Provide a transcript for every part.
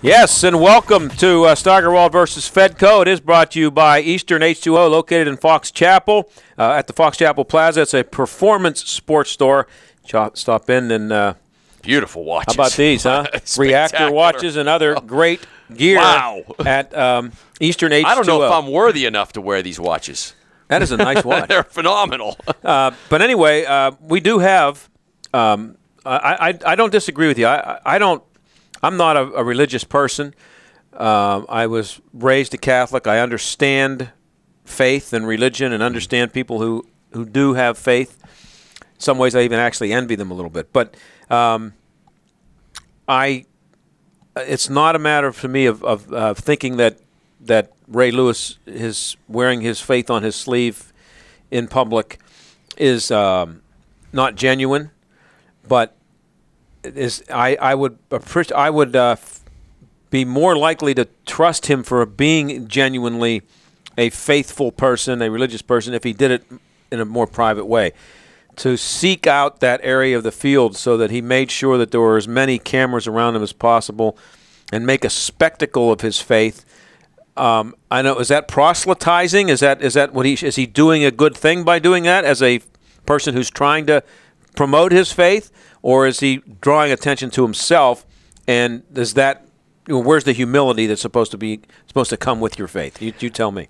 Yes, and welcome to Steigerwald versus Fedko. It is brought to you by Eastern H2O, located in Fox Chapel, at the Fox Chapel Plaza. It's a performance sports store. Stop in and beautiful watches. How about these, huh? Reactor watches and other great gear at Eastern H2O. I don't know if I'm worthy enough to wear these watches. That is a nice watch. They're phenomenal. But anyway, we do have. I don't disagree with you. I'm not a religious person. I was raised a Catholic. I understand faith and religion and understand people who do have faith. In some ways, I even actually envy them a little bit. But it's not a matter for me of thinking that Ray Lewis is wearing his faith on his sleeve in public is not genuine, but I would be more likely to trust him for being genuinely a faithful person, a religious person, if he did it in a more private way. To seek out that area of the field so that he made sure that there were as many cameras around him as possible and make a spectacle of his faith. I know, is that proselytizing? Is that what is he doing a good thing by doing that as a person who's trying to promote his faith? Or is he drawing attention to himself? And is that, where's the humility that's supposed to come with your faith? You tell me.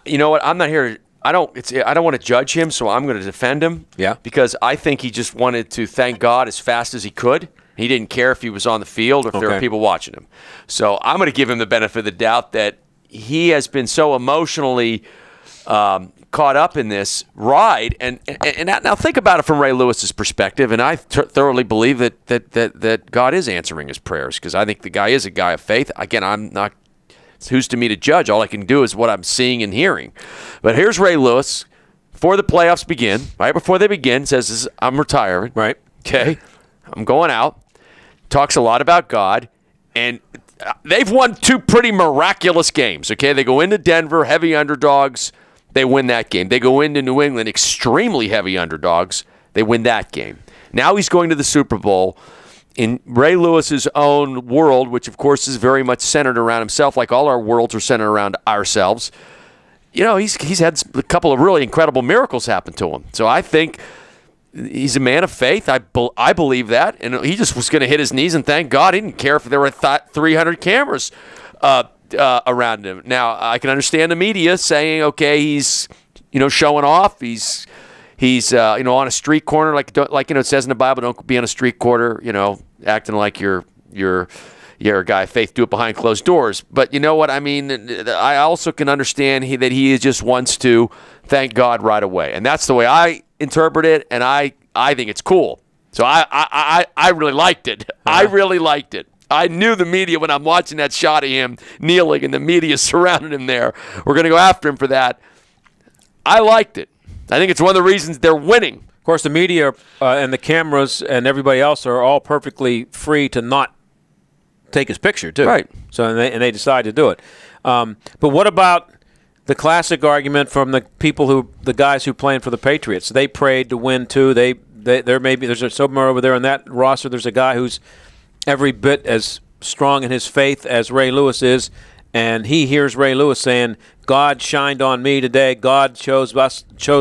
You know what? I'm not here. I don't want to judge him, so I'm going to defend him. Yeah. Because I think he just wanted to thank God as fast as he could. He didn't care if he was on the field or if there were people watching him. So I'm going to give him the benefit of the doubt that he has been so emotionally caught up in this ride, and now think about it from Ray Lewis's perspective, and I thoroughly believe that God is answering his prayers, because I think the guy is a guy of faith. Again, I'm not. Who's to me to judge? All I can do is what I'm seeing and hearing. But here's Ray Lewis before the playoffs begin. Right before they begin, says, "I'm retiring." Right. Okay. I'm going out. Talks a lot about God, and they've won two pretty miraculous games. Okay, they go into Denver, heavy underdogs. They win that game. They go into New England, extremely heavy underdogs. They win that game. Now he's going to the Super Bowl in Ray Lewis's own world, which, of course, is very much centered around himself, like all our worlds are centered around ourselves. You know, he's had a couple of really incredible miracles happen to him. So I think he's a man of faith. I believe that. And he just was going to hit his knees and thank God. He didn't care if there were 300 cameras around him. Now, I can understand the media saying, okay, he's, showing off. He's on a street corner, like it says in the Bible, don't be on a street corner, acting like you're a guy of faith. Do it behind closed doors. But you know what I mean? I also can understand that he just wants to thank God right away, and that's the way I interpret it. And I think it's cool. So I really liked it. I really liked it. I knew the media, when I'm watching that shot of him kneeling and the media surrounding him there, we're going to go after him for that. I liked it. I think it's one of the reasons they're winning. Of course, the media and the cameras and everybody else are all perfectly free to not take his picture, too. Right. So and they decide to do it. But what about the classic argument from the guys who playing for the Patriots? They prayed to win, too. There's somewhere over there on that roster, there's a guy who's every bit as strong in his faith as Ray Lewis is, and he hears Ray Lewis saying, God shined on me today, God chose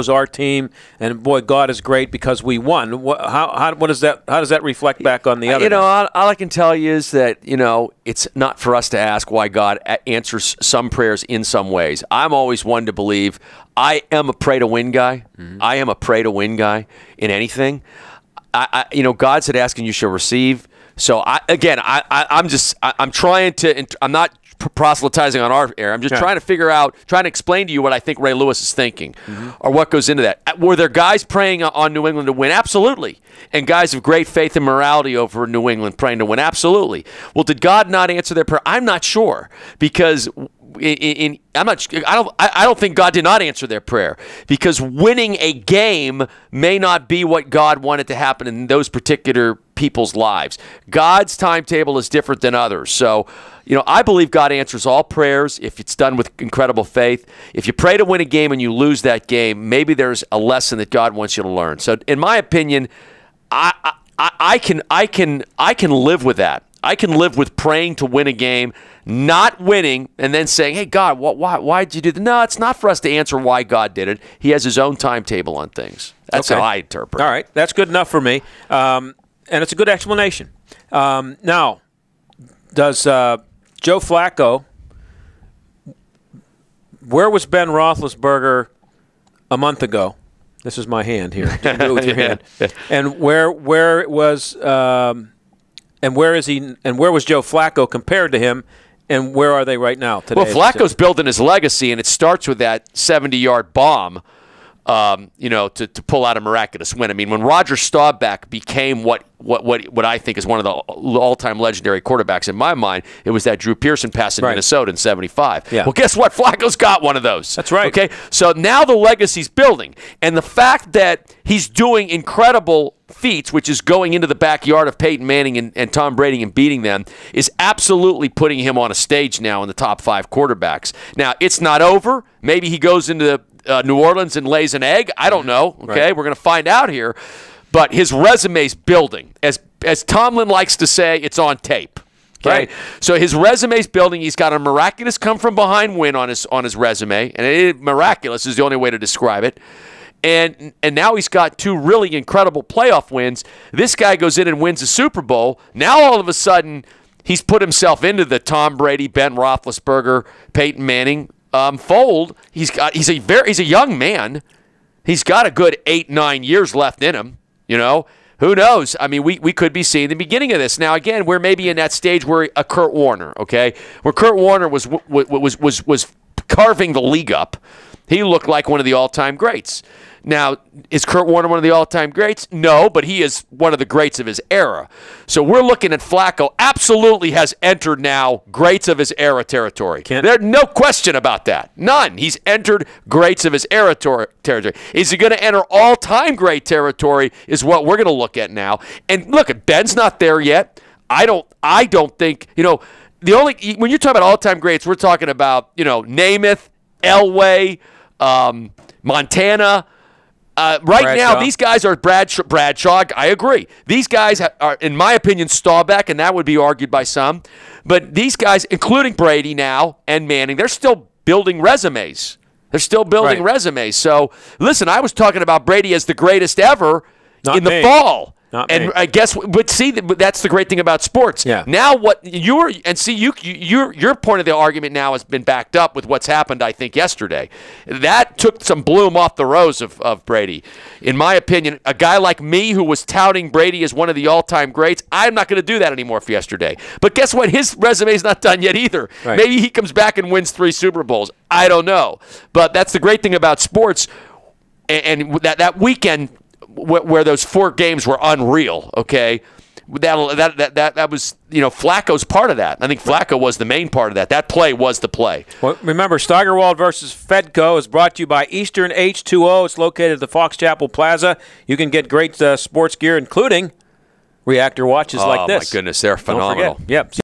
our team, and boy, God is great because we won. How does that reflect back on the other? All I can tell you is that, it's not for us to ask why God answers some prayers in some ways. I'm always one to believe I am a pray-to-win guy. Mm-hmm. I am a pray-to-win guy in anything. God said, ask and you shall receive. So I'm not proselytizing on our air. I'm just trying to explain to you what I think Ray Lewis is thinking, or what goes into that. Were there guys praying on New England to win? Absolutely. And guys of great faith and morality over New England praying to win? Absolutely. Well, did God not answer their prayer? I'm not sure, because I don't think God did not answer their prayer, because winning a game may not be what God wanted to happen in those particular people's lives. God's timetable is different than others. So, I believe God answers all prayers if it's done with incredible faith. If you pray to win a game and you lose that game, maybe there's a lesson that God wants you to learn. So, in my opinion, I can live with that. I can live with praying to win a game, not winning, and then saying, hey, God, why did you do that? No, it's not for us to answer why God did it. He has his own timetable on things. That's how I interpret it. All right. That's good enough for me. And it's a good explanation. Now, does Joe Flacco, where was Ben Roethlisberger a month ago? This is my hand here. Just do it with your hand. And where was and where is he? And where was Joe Flacco compared to him? And where are they right now today? Well, Flacco's building his legacy, and it starts with that 70-yard bomb. To pull out a miraculous win. I mean, when Roger Staubach became what I think is one of the all-time legendary quarterbacks in my mind, it was that Drew Pearson pass in Minnesota in '75. Yeah. Well, guess what? Flacco's got one of those. That's right. Okay, so now the legacy's building, and the fact that he's doing incredible feats, which is going into the backyard of Peyton Manning and Tom Brady and beating them, is absolutely putting him on a stage now in the top 5 quarterbacks. Now, it's not over. Maybe he goes into New Orleans and lays an egg. I don't know. Okay, we're going to find out here. But his resume's building. As Tomlin likes to say, it's on tape. Okay, right. So his resume's building. He's got a miraculous come from behind win on his resume, and miraculous is the only way to describe it. And now he's got 2 really incredible playoff wins. This guy goes in and wins a Super Bowl. Now all of a sudden he's put himself into the Tom Brady, Ben Roethlisberger, Peyton Manning fold. He's a young man. He's got a good 8-9 years left in him. Who knows? I mean, we could be seeing the beginning of this now. Again, we're maybe in that stage where a Kurt Warner, okay, where Kurt Warner was carving the league up. He looked like one of the all-time greats. Now, is Kurt Warner one of the all-time greats? No, but he is one of the greats of his era. So we're looking at Flacco absolutely has entered now greats of his era territory. There's no question about that. None. He's entered greats of his era territory. Is he going to enter all-time great territory is what we're going to look at now. And look, Ben's not there yet. I don't think, the only, when you're talking about all-time greats, we're talking about, Namath, Elway, Montana. Right now, these guys are Bradshaw. I agree. These guys are, in my opinion, Staubach, and that would be argued by some. But these guys, including Brady now and Manning, they're still building resumes. Resumes. So, listen, I was talking about Brady as the greatest ever in the fall. And I guess, but see, that's the great thing about sports. Yeah. Now, your point of the argument now has been backed up with what's happened, I think, yesterday. That took some bloom off the rose of Brady. In my opinion, a guy like me who was touting Brady as one of the all-time greats, I'm not going to do that anymore for yesterday. But guess what? His resume's not done yet either. Right. Maybe he comes back and wins 3 Super Bowls. I don't know. But that's the great thing about sports. And that weekend, where those 4 games were unreal, okay? That was, Flacco's part of that. I think Flacco was the main part of that. That play was the play. Well, remember, Steigerwald versus Fedko is brought to you by Eastern H2O. It's located at the Fox Chapel Plaza. You can get great sports gear, including Reactor watches like this. Oh, my goodness. They're phenomenal. Don't forget. Yep.